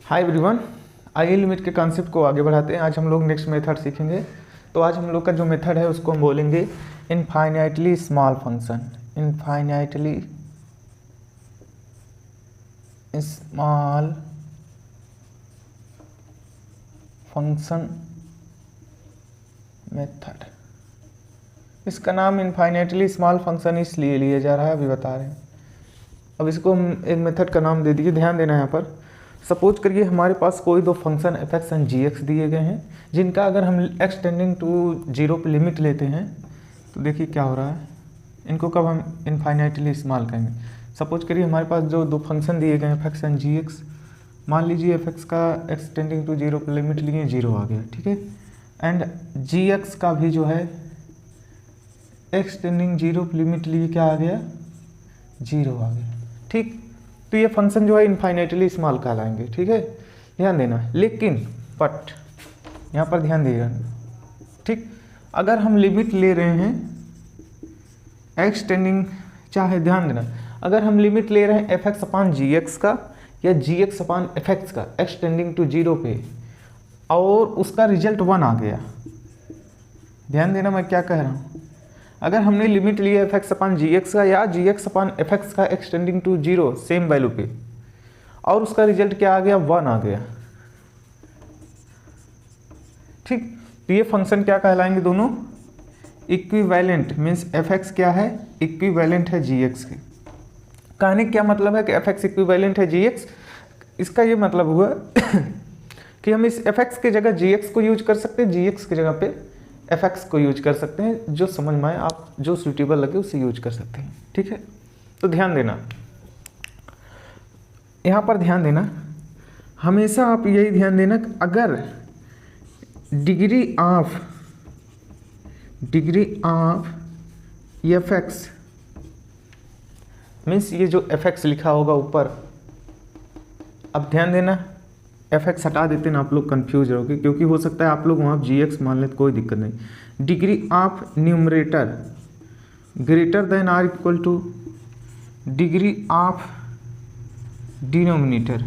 Hi everyone, आइए limit के concept को आगे बढ़ाते हैं। आज हम लोग नेक्स्ट मेथड सीखेंगे। तो आज हम लोग का जो मेथड है उसको हम बोलेंगे infinitely small function. Infinitely small function method. इसका नाम इनफाइनाइटली स्मॉल फंक्शन इसलिए लिया जा रहा है, अभी बता रहे हैं। अब इसको हम एक मेथड का नाम दे दीजिए। ध्यान देना यहाँ पर। सपोज करिए हमारे पास कोई दो function f x and g x दिए गए हैं, जिनका अगर हम एक्स टेंडिंग टू जीरो पे लिमिट लेते हैं तो देखिए क्या हो रहा है। इनको कब हम इनफाइनाइटली स्मॉल कहेंगे। सपोज करिए हमारे पास जो दो फंक्शन दिए गए हैं f x and g x, मान लीजिए एफ एक्स का एक्स टेंडिंग टू जीरो पे लिमिट लिए जीरो आ गया, ठीक है। एंड जी एक्स का भी जो है एक्स टेंडिंग जीरो पे लिमिट लिए क्या आ गया, जीरो आ गया, ठीक। तो ये फंक्शन जो है इनफाइनाइटली स्मॉल कहलाएंगे, ठीक है। ध्यान देना, लेकिन बट यहाँ पर ध्यान दीजिएगा, ठीक। अगर हम लिमिट ले रहे हैं एक्स टेंडिंग, चाहे ध्यान देना, अगर हम लिमिट ले रहे हैं f x upon g x का या g x upon f x का एक्स टेंडिंग टू जीरो पे, और उसका रिजल्ट 1 आ गया। ध्यान देना मैं क्या कह रहा हूँ। अगर हमने लिमिट लिया f x upon g x का या g x upon f x का x tending to zero same value पे, और उसका रिजल्ट क्या आ गया, 1 आ गया, ठीक। तो ये फंक्शन क्या कहलाएंगे, दोनों इक्विवेलेंट। मीन्स एफ एक्स क्या है, इक्विवेलेंट है जी एक्स के। कहने क्या मतलब है कि एफ एक्स इक्विवेलेंट है जी एक्स। इसका ये मतलब हुआ कि हम इस एफ एक्स की जगह जी एक्स को यूज कर सकते हैं, जी एक्स की जगह पे एफ एक्स को यूज कर सकते हैं। जो समझ में आए, आप जो सूटेबल लगे उसे यूज कर सकते हैं, ठीक है। तो ध्यान देना, यहाँ पर ध्यान देना, हमेशा आप यही ध्यान देना कि अगर degree of F x, means ये जो एफ एक्स लिखा होगा ऊपर, अब ध्यान देना, एफ एक्स हटा देते ना, आप लोग कन्फ्यूज रहोगे, क्योंकि हो सकता है आप लोग वहाँ जी एक्स मान लें तो कोई दिक्कत नहीं। Degree of numerator greater than or equal to degree of denominator.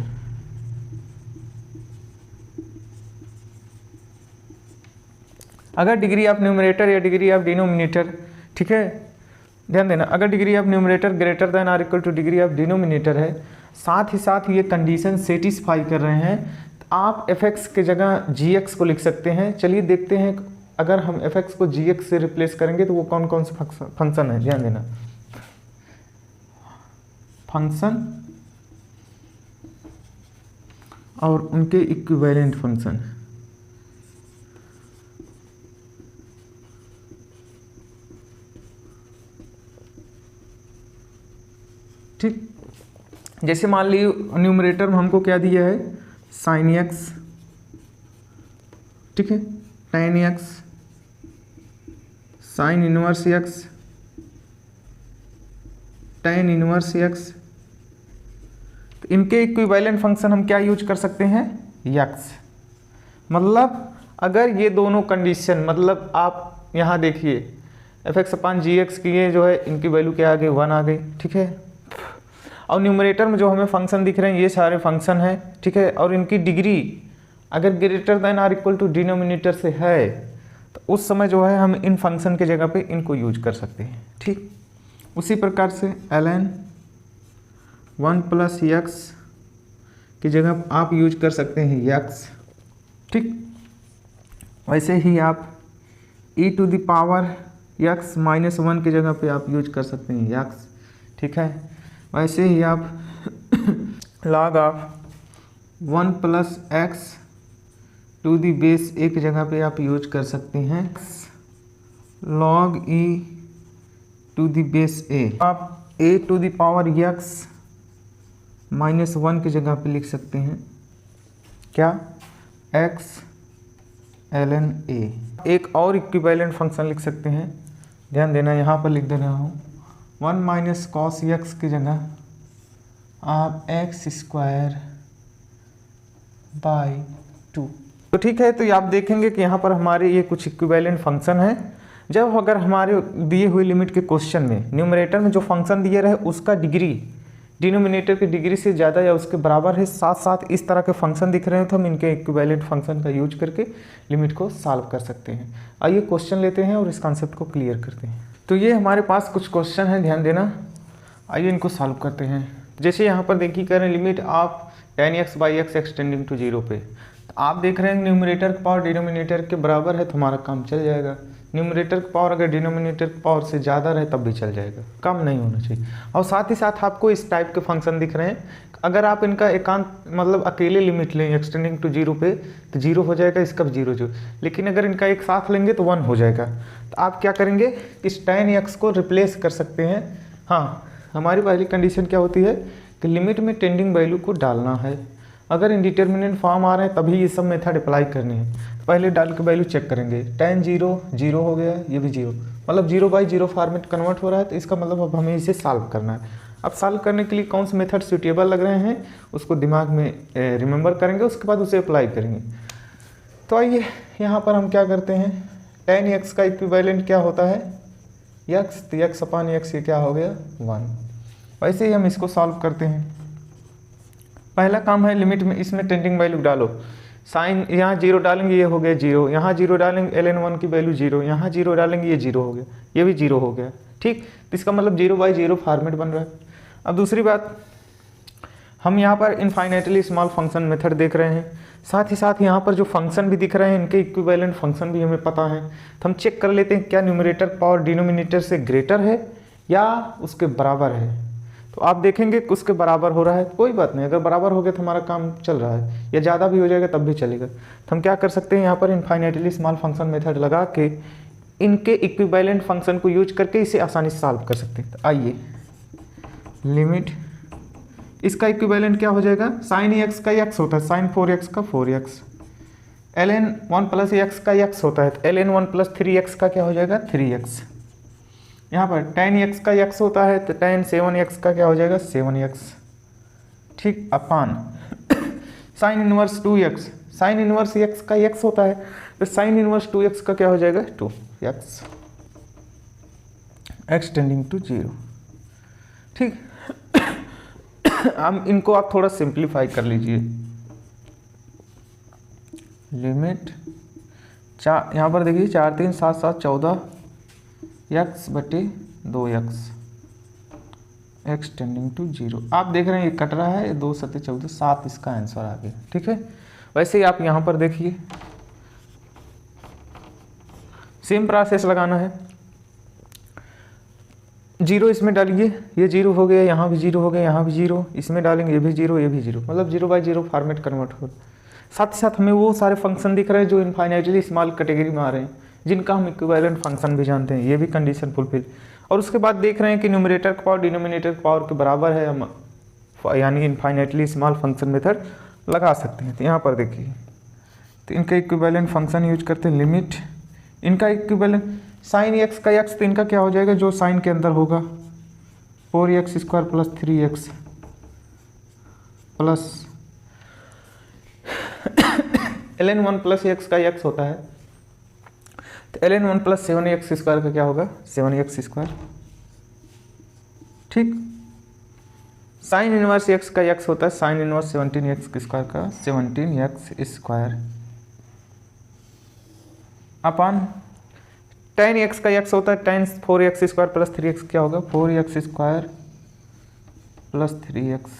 अगर डिग्री ऑफ न्यूमरेटर या डिग्री ऑफ डिनोमिनेटर, ठीक है, ध्यान देना, अगर degree of numerator greater than or equal to degree of denominator है, साथ ही साथ ये कंडीशन सेटिस्फाई कर रहे हैं, तो आप एफ एक्स के जगह जी एक्स को लिख सकते हैं। चलिए देखते हैं, अगर हम एफ एक्स को जी एक्स से रिप्लेस करेंगे तो वो कौन कौन से फंक्शन है। ध्यान देना, फंक्शन और उनके इक्विवेलेंट फंक्शन, ठीक। जैसे मान लीजिए न्यूमरेटर में हमको क्या दिया है, साइन एक्स, ठीक है, ten x, sine inverse x, tan inverse x. तो इनके इक्विवेलेंट फंक्शन हम क्या यूज कर सकते हैं, एक्स। मतलब अगर ये दोनों कंडीशन, मतलब आप यहाँ देखिए F x upon g x की ये जो है इनकी वैल्यू क्या आ गई, 1 आ गई, ठीक है। और न्यूमरेटर में जो हमें फंक्शन दिख रहे हैं ये सारे फंक्शन हैं, ठीक है। और इनकी डिग्री अगर greater than or equal to denominator से है, तो उस समय जो है हम इन फंक्शन के जगह पे इनको यूज कर सकते हैं, ठीक। उसी प्रकार से ln 1 प्लस एक्स की जगह आप यूज कर सकते हैं एक्स, ठीक। वैसे ही आप e to the power x minus 1 की जगह पे आप यूज कर सकते हैं एक्स, ठीक है। वैसे ही आप log of 1 plus x to the base a की जगह पे आप यूज कर सकते हैं log e to the base a. आप a to the power x minus 1 की जगह पे लिख सकते हैं क्या, x ln a। एक और इक्विवेलेंट फंक्शन लिख सकते हैं, ध्यान देना, यहाँ पर लिख दे रहा हूँ 1 माइनस कॉस एक्स की जगह आप एक्स स्क्वायर बाई 2। तो ठीक है, तो आप देखेंगे कि यहाँ पर हमारे ये कुछ इक्विवेलेंट फंक्शन है। जब अगर हमारे दिए हुए लिमिट के क्वेश्चन में न्यूमरेटर में जो फंक्शन दिए रहे उसका डिग्री डिनोमिनेटर की डिग्री से ज़्यादा या उसके बराबर है, साथ साथ इस तरह के फंक्शन दिख रहे हैं तो हम इनके इक्विवेलेंट फंक्शन का यूज करके लिमिट को सॉल्व कर सकते हैं। आइए क्वेश्चन लेते हैं और इस कॉन्सेप्ट को क्लियर करते हैं। तो ये हमारे पास कुछ क्वेश्चन हैं, ध्यान देना। आइए इनको सॉल्व करते हैं। जैसे यहाँ पर देखिए कह रहे हैं limit of tan x/x x tending to 0 पे, तो आप देख रहे हैं न्यूमरेटर का पावर डिनोमिनेटर के बराबर है तो हमारा काम चल जाएगा। न्यूमरेटर का पावर अगर डिनोमिनेटर का पावर से ज़्यादा रहे तब भी चल जाएगा, कम नहीं होना चाहिए। और साथ ही साथ आपको इस टाइप के फंक्शन दिख रहे हैं, अगर आप इनका एकांत मतलब अकेले लिमिट लें एक्सटेंडिंग टू 0 पे तो 0 हो जाएगा, इसका भी 0 लेकिन अगर इनका एक साथ लेंगे तो 1 हो जाएगा। तो आप क्या करेंगे, इस tan x को रिप्लेस कर सकते हैं। हाँ, हमारी पहली कंडीशन क्या होती है कि लिमिट में टेंडिंग वैल्यू को डालना है। अगर इंडिटरमिनेंट फॉर्म आ रहे हैं तभी ये सब मेथड अप्लाई करनी है। पहले डाल के वैल्यू चेक करेंगे, tan 0 0 हो गया, ये भी 0, मतलब 0/0 फॉर्मेट कन्वर्ट हो रहा है, तो इसका मतलब अब हमें इसे सॉल्व करना है। अब सॉल्व करने के लिए कौन से मेथड सूटेबल लग रहे हैं उसको दिमाग में रिमेंबर करेंगे, उसके बाद उसे अप्लाई करेंगे। तो आइए यहाँ पर हम क्या करते हैं, tan x का इक्विवेलेंट क्या होता है x, तो x/x ये क्या हो गया 1। वैसे ही हम इसको सॉल्व करते हैं। पहला काम है लिमिट में इसमें टेंडिंग वैल्यू डालो, साइन यहाँ 0 डालेंगे ये हो गया 0, यहाँ 0 डालेंगे ln1 की वैल्यू 0, यहाँ 0 डालेंगे ये 0 हो गया, ये भी 0 हो गया, ठीक। तो इसका मतलब 0/0 फॉर्मेट बन रहा है। अब दूसरी बात, हम यहाँ पर इनफाइनाइटली स्मॉल फंक्शन मेथड देख रहे हैं, साथ ही साथ यहाँ पर जो फंक्शन भी दिख रहे हैं इनके इक्विवेलेंट फंक्शन भी हमें पता है। तो हम चेक कर लेते हैं क्या न्यूमरेटर पावर डिनोमिनेटर से ग्रेटर है या उसके बराबर है। तो आप देखेंगे कि उसके बराबर हो रहा है, कोई बात नहीं, अगर बराबर हो गया तो हमारा काम चल रहा है, या ज़्यादा भी हो जाएगा तब भी चलेगा। तो हम क्या कर सकते हैं, यहाँ पर इनफाइनाइटली स्मॉल फंक्शन मेथड लगा के इनके इक्विवेलेंट फंक्शन को यूज करके इसे आसानी से सॉल्व कर सकते हैं। तो आइए लिमिट, इसका इक्विवेलेंट क्या हो जाएगा, sin x का x होता है sin 4x का 4x, ln1 प्लस x का x होता है तो ln1 प्लस 3x का क्या हो जाएगा 3x। यहाँ पर tan x का x होता है तो tan 7x का क्या हो जाएगा 7x, ठीक, अपान sin inverse 2x, sin inverse x का x होता है तो sin इनवर्स 2x का क्या हो जाएगा 2x एक्सटेंडिंग टू 0, ठीक। हम इनको आप थोड़ा सिंप्लीफाई कर लीजिए। लिमिट यहाँ पर देखिए 4 3 7 7 14 x/2x एक्सटेंडिंग टू 0। आप देख रहे हैं ये कट रहा है, 2 7 14 7 इसका आंसर आ गया, ठीक है। वैसे ही आप यहाँ पर देखिए सेम प्रोसेस लगाना है, 0 इसमें डालिए, ये 0 हो गया, यहाँ भी 0 हो गया, यहाँ भी 0, इसमें डालेंगे ये भी 0, ये भी 0, मतलब 0/0 फॉर्मेट कन्वर्ट हो। साथ ही साथ हमें वो सारे फंक्शन दिख रहे हैं जो इनफाइनाइटली स्मॉल कैटेगरी में आ रहे हैं, जिनका हम इक्विवेलेंट फंक्शन भी जानते हैं, ये भी कंडीशन फुलफिल। और उसके बाद देख रहे हैं कि न्यूमरेटर का पावर डिनोमिनेटर का पावर के बराबर है, हम यानी इनफाइनाइटली स्मॉल फंक्शन मेथड लगा सकते हैं। तो यहाँ पर देखिए, तो इनका इक्विवेलेंट फंक्शन यूज करते हैं, लिमिट इनका इक्विवेलेंट sin x का x, तो इनका क्या हो जाएगा जो साइन के अंदर होगा 4x² plus 3x plus ln1 plus x का x होता है तो ln1 प्लस 7x² का क्या होगा 7x², ठीक। साइन इनवर्स x का x होता है साइन इनवर्स 17x² का 17x² अपान tan x का x होता है tan 4x² प्लस 3x क्या होगा 4x² plus 3x।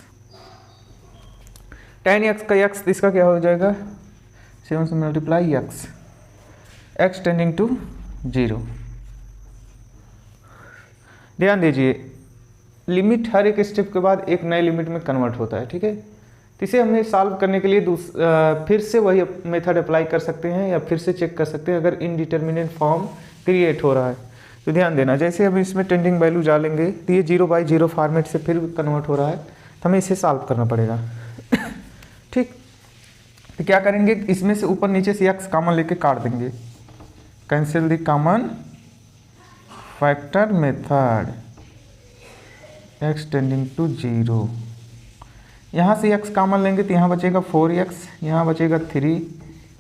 tan x का x इसका क्या हो जाएगा 7 से मल्टीप्लाई x एक्सटेंडिंग टू 0। ध्यान दीजिए लिमिट हर एक स्टेप के बाद एक नए लिमिट में कन्वर्ट होता है, ठीक है। तो इसे हमें सॉल्व करने के लिए फिर से वही मेथड अप्लाई कर सकते हैं या फिर से चेक कर सकते हैं अगर इनडिटरमिनेट फॉर्म क्रिएट हो रहा है। तो ध्यान देना, जैसे अब इसमें टेंडिंग वैल्यू डालेंगे तो ये 0/0 फॉर्मेट से फिर कन्वर्ट हो रहा है, तो हमें इसे सॉल्व करना पड़ेगा, ठीक। तो क्या करेंगे, इसमें से ऊपर नीचे से x कॉमन लेके काट देंगे, cancel the common factor method x tending to 0। यहाँ से x कॉमन लेंगे तो यहाँ बचेगा 4x, यहाँ बचेगा 3,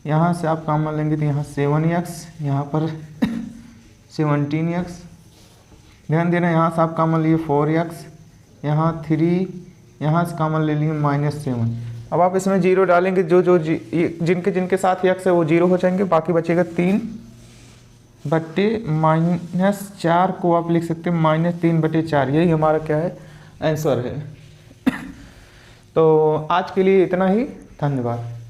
यहाँ से आप कॉमन लेंगे तो यहाँ 7x, यहाँ पर 17x। ध्यान देना यहाँ से आप कॉमन लिए 4x, यहाँ 3, यहाँ से कॉमन ले लिए -7। अब आप इसमें 0 डालेंगे, जो जो जिनके जिनके साथ x है वो 0 हो जाएंगे, बाकी बचेगा 3/-4 को आप लिख सकते हैं -3/4। यही हमारा क्या है, आंसर है। तो आज के लिए इतना ही, धन्यवाद।